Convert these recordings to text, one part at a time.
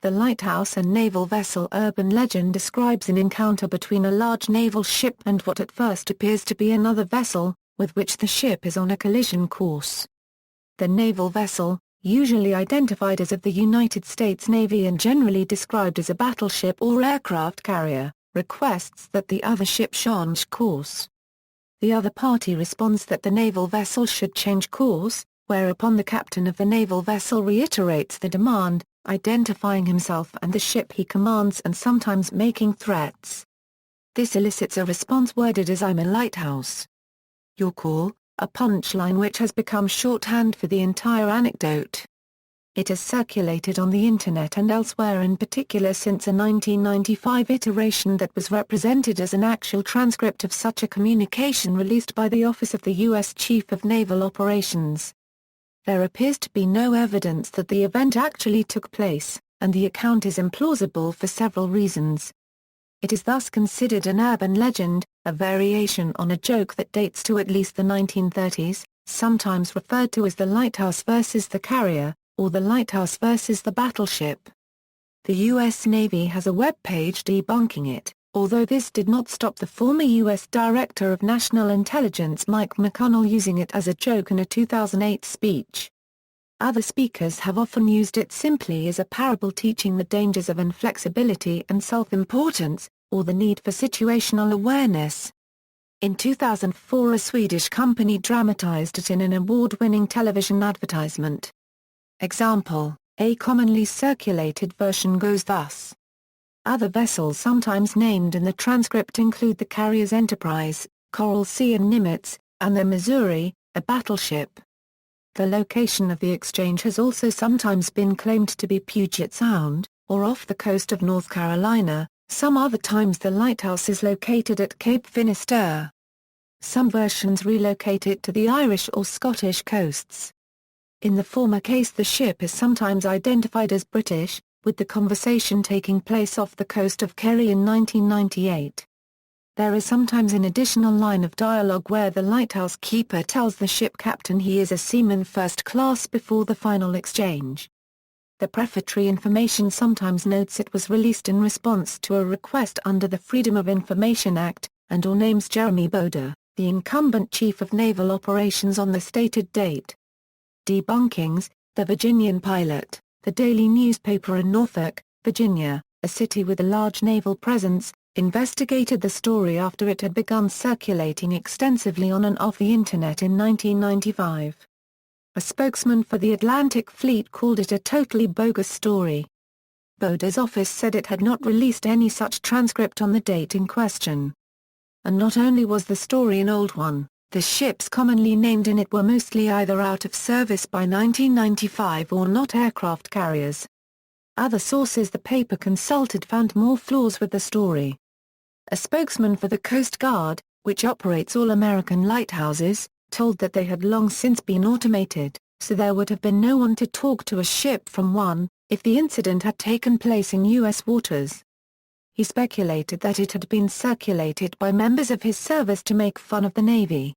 The lighthouse and naval vessel urban legend describes an encounter between a large naval ship and what at first appears to be another vessel, with which the ship is on a collision course. The naval vessel, usually identified as of the United States Navy and generally described as a battleship or aircraft carrier, requests that the other ship change course. The other party responds that the naval vessel should change course, whereupon the captain of the naval vessel reiterates the demand, identifying himself and the ship he commands and sometimes making threats. This elicits a response worded as "I'm a lighthouse. Your call," a punchline which has become shorthand for the entire anecdote. It has circulated on the Internet and elsewhere, in particular since a 1995 iteration that was represented as an actual transcript of such a communication released by the Office of the U.S. Chief of Naval Operations. There appears to be no evidence that the event actually took place, and the account is implausible for several reasons. It is thus considered an urban legend, a variation on a joke that dates to at least the 1930s, sometimes referred to as the lighthouse versus the carrier, or the lighthouse versus the battleship. The U.S. Navy has a webpage debunking it, although this did not stop the former U.S. Director of National Intelligence Mike McConnell using it as a joke in a 2008 speech. Other speakers have often used it simply as a parable teaching the dangers of inflexibility and self-importance, or the need for situational awareness. In 2004, a Swedish company dramatized it in an award-winning television advertisement. Example: a commonly circulated version goes thus. Other vessels sometimes named in the transcript include the carriers Enterprise, Coral Sea and Nimitz, and the Missouri, a battleship. The location of the exchange has also sometimes been claimed to be Puget Sound, or off the coast of North Carolina. Some other times the lighthouse is located at Cape Finisterre. Some versions relocate it to the Irish or Scottish coasts. In the former case, the ship is sometimes identified as British, with the conversation taking place off the coast of Kerry in 1998. There is sometimes an additional line of dialogue where the lighthouse keeper tells the ship captain he is a seaman first class before the final exchange. The prefatory information sometimes notes it was released in response to a request under the Freedom of Information Act, and/or names Jeremy Boda, the incumbent Chief of Naval Operations on the stated date. Debunkings: The Virginian Pilot, the daily newspaper in Norfolk, Virginia, a city with a large naval presence, investigated the story after it had begun circulating extensively on and off the Internet in 1995. A spokesman for the Atlantic Fleet called it a totally bogus story. Boda's office said it had not released any such transcript on the date in question. And not only was the story an old one, the ships commonly named in it were mostly either out of service by 1995 or not aircraft carriers. Other sources the paper consulted found more flaws with the story. A spokesman for the Coast Guard, which operates all American lighthouses, told that they had long since been automated, so there would have been no one to talk to a ship from one, if the incident had taken place in U.S. waters. He speculated that it had been circulated by members of his service to make fun of the Navy.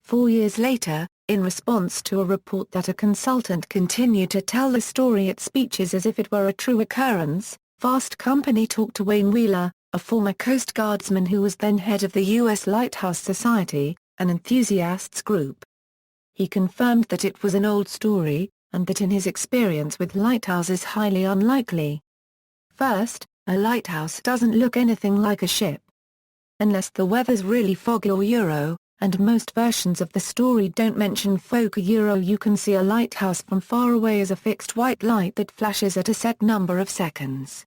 4 years later, in response to a report that a consultant continued to tell the story at speeches as if it were a true occurrence, Fast Company talked to Wayne Wheeler, a former Coast Guardsman who was then head of the U.S. Lighthouse Society, an enthusiasts group. He confirmed that it was an old story, and that in his experience with lighthouses highly unlikely. First, a lighthouse doesn't look anything like a ship. Unless the weather's really foggy or and most versions of the story don't mention fog or you can see a lighthouse from far away as a fixed white light that flashes at a set number of seconds.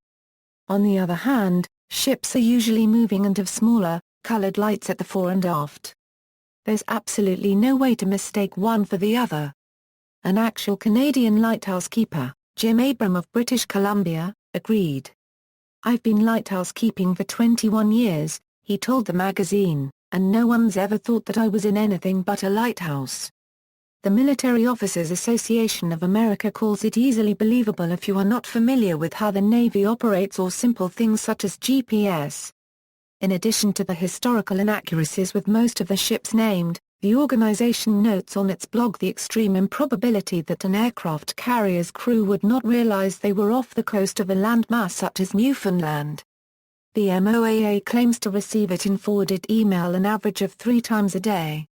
On the other hand, ships are usually moving and have smaller, colored lights at the fore and aft. There's absolutely no way to mistake one for the other. An actual Canadian lighthouse keeper, Jim Abram of British Columbia, agreed. "I've been lighthouse keeping for 21 years, he told the magazine, and no one's ever thought that I was in anything but a lighthouse. The Military Officers Association of America calls it easily believable if you are not familiar with how the Navy operates or simple things such as GPS. In addition to the historical inaccuracies with most of the ships named, The organization notes on its blog the extreme improbability that an aircraft carrier's crew would not realize they were off the coast of a landmass such as Newfoundland. The MOAA claims to receive it in forwarded email an average of 3 times a day.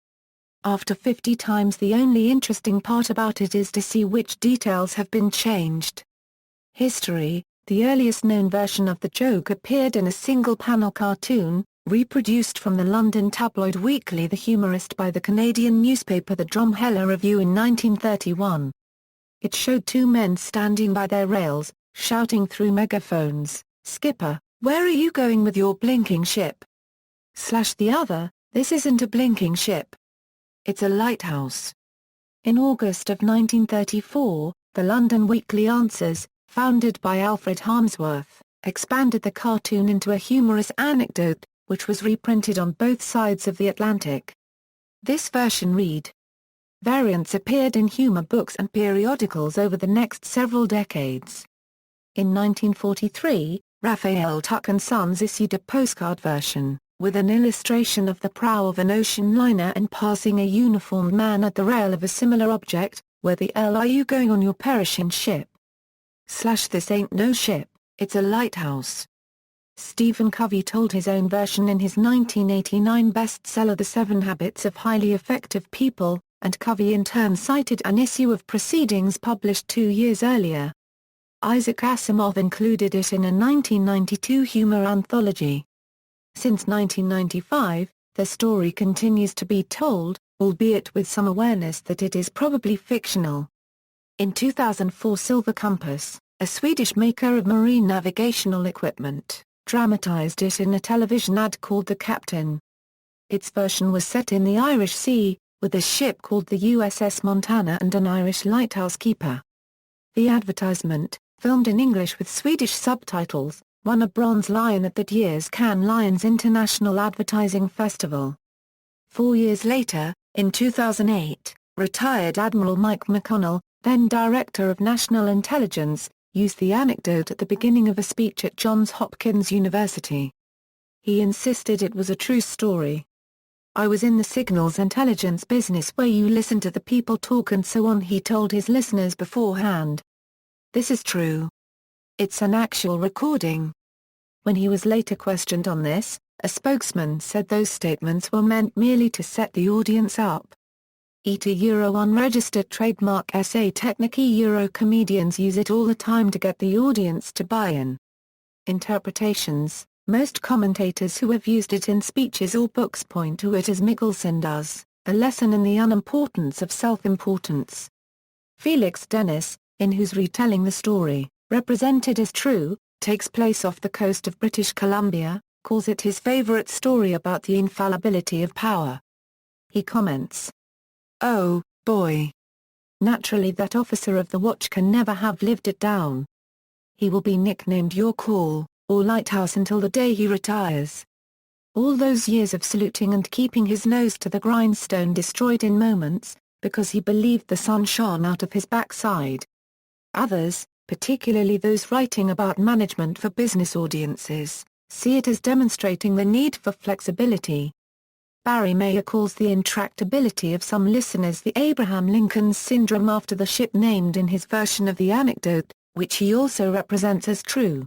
After 50 times, the only interesting part about it is to see which details have been changed. History: the earliest known version of the joke appeared in a single-panel cartoon, reproduced from the London tabloid weekly The Humorist by the Canadian newspaper The Drumheller Review in 1931. It showed 2 men standing by their rails, shouting through megaphones, "Skipper, where are you going with your blinking ship?" The other, "This isn't a blinking ship. It's a lighthouse." In August of 1934, the London Weekly Answers, founded by Alfred Harmsworth, expanded the cartoon into a humorous anecdote, which was reprinted on both sides of the Atlantic. This version read. Variants appeared in humor books and periodicals over the next several decades. In 1943, Raphael Tuck and Sons issued a postcard version, with an illustration of the prow of an ocean liner and passing a uniformed man at the rail of a similar object. "Where the hell are you going on your perishing ship? This ain't no ship, it's a lighthouse." Stephen Covey told his own version in his 1989 bestseller The 7 Habits of Highly Effective People, and Covey in turn cited an issue of Proceedings published 2 years earlier. Isaac Asimov included it in a 1992 humor anthology. Since 1995, the story continues to be told, albeit with some awareness that it is probably fictional. In 2004, Silver Compass, a Swedish maker of marine navigational equipment, dramatized it in a television ad called The Captain. Its version was set in the Irish Sea, with a ship called the USS Montana and an Irish lighthouse keeper. The advertisement, filmed in English with Swedish subtitles, won a Bronze Lion at that year's Cannes Lions International Advertising Festival. 4 years later, in 2008, retired Admiral Mike McConnell, then Director of National Intelligence, used the anecdote at the beginning of a speech at Johns Hopkins University. He insisted it was a true story. "I was in the signals intelligence business where you listen to the people talk and so on," he told his listeners beforehand. "This is true. It's an actual recording." When he was later questioned on this, a spokesman said those statements were meant merely to set the audience up. Unregistered trademark SA technique. Comedians use it all the time to get the audience to buy in. Interpretations: most commentators who have used it in speeches or books point to it as Mickelson does, a lesson in the unimportance of self-importance. Felix Dennis, in whose retelling the story, represented as true, takes place off the coast of British Columbia, calls it his favorite story about the infallibility of power. He comments, "Oh, boy. Naturally that officer of the watch can never have lived it down. He will be nicknamed Your Call, or Lighthouse until the day he retires. All those years of saluting and keeping his nose to the grindstone destroyed in moments, because he believed the sun shone out of his backside." Others, particularly those writing about management for business audiences, see it as demonstrating the need for flexibility. Barry Mayer calls the intractability of some listeners the Abraham Lincoln syndrome after the ship named in his version of the anecdote, which he also represents as true.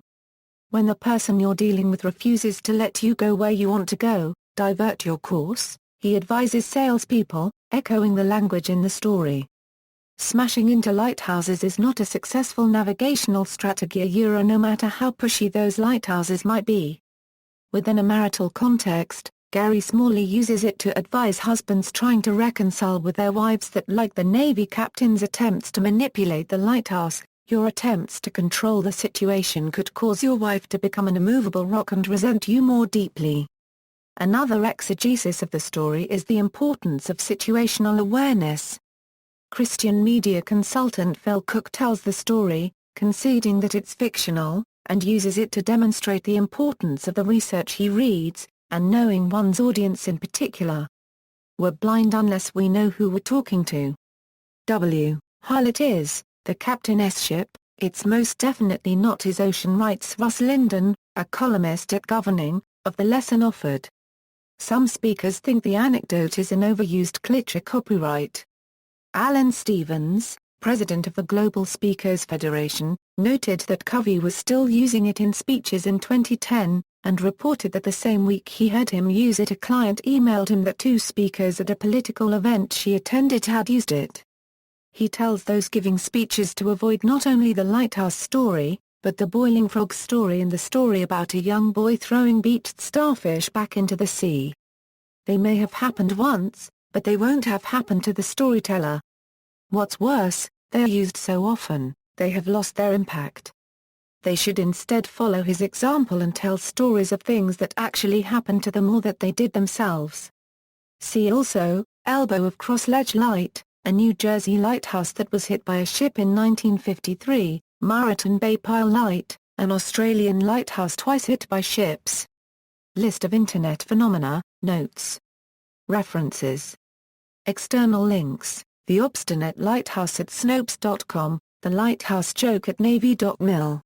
When the person you're dealing with refuses to let you go where you want to go, divert your course, he advises salespeople, echoing the language in the story. Smashing into lighthouses is not a successful navigational strategy no matter how pushy those lighthouses might be. Within a marital context, Gary Smalley uses it to advise husbands trying to reconcile with their wives that, like the Navy captain's attempts to manipulate the lighthouse, your attempts to control the situation could cause your wife to become an immovable rock and resent you more deeply. Another exegesis of the story is the importance of situational awareness. Christian media consultant Phil Cook tells the story, conceding that it's fictional, and uses it to demonstrate the importance of the research he reads, and knowing one's audience in particular. "We're blind unless we know who we're talking to. While it is the captain's ship, it's most definitely not his ocean," writes Russ Linden, a columnist at Governing, of the lesson offered. Some speakers think the anecdote is an overused cliché copyright. Alan Stevens, president of the Global Speakers Federation, noted that Covey was still using it in speeches in 2010, and reported that the same week he heard him use it, a client emailed him that 2 speakers at a political event she attended had used it. He tells those giving speeches to avoid not only the Lighthouse story, but the boiling frog story and the story about a young boy throwing beached starfish back into the sea. They may have happened once, but they won't have happened to the storyteller. What's worse, they are used so often, they have lost their impact. They should instead follow his example and tell stories of things that actually happened to them or that they did themselves. See also, Elbow of Cross Ledge Light, a New Jersey lighthouse that was hit by a ship in 1953, Moreton Bay Pile Light, an Australian lighthouse twice hit by ships. List of Internet phenomena, notes. References. External links, The Obstinate Lighthouse at Snopes.com, The Lighthouse Joke at Navy.mil.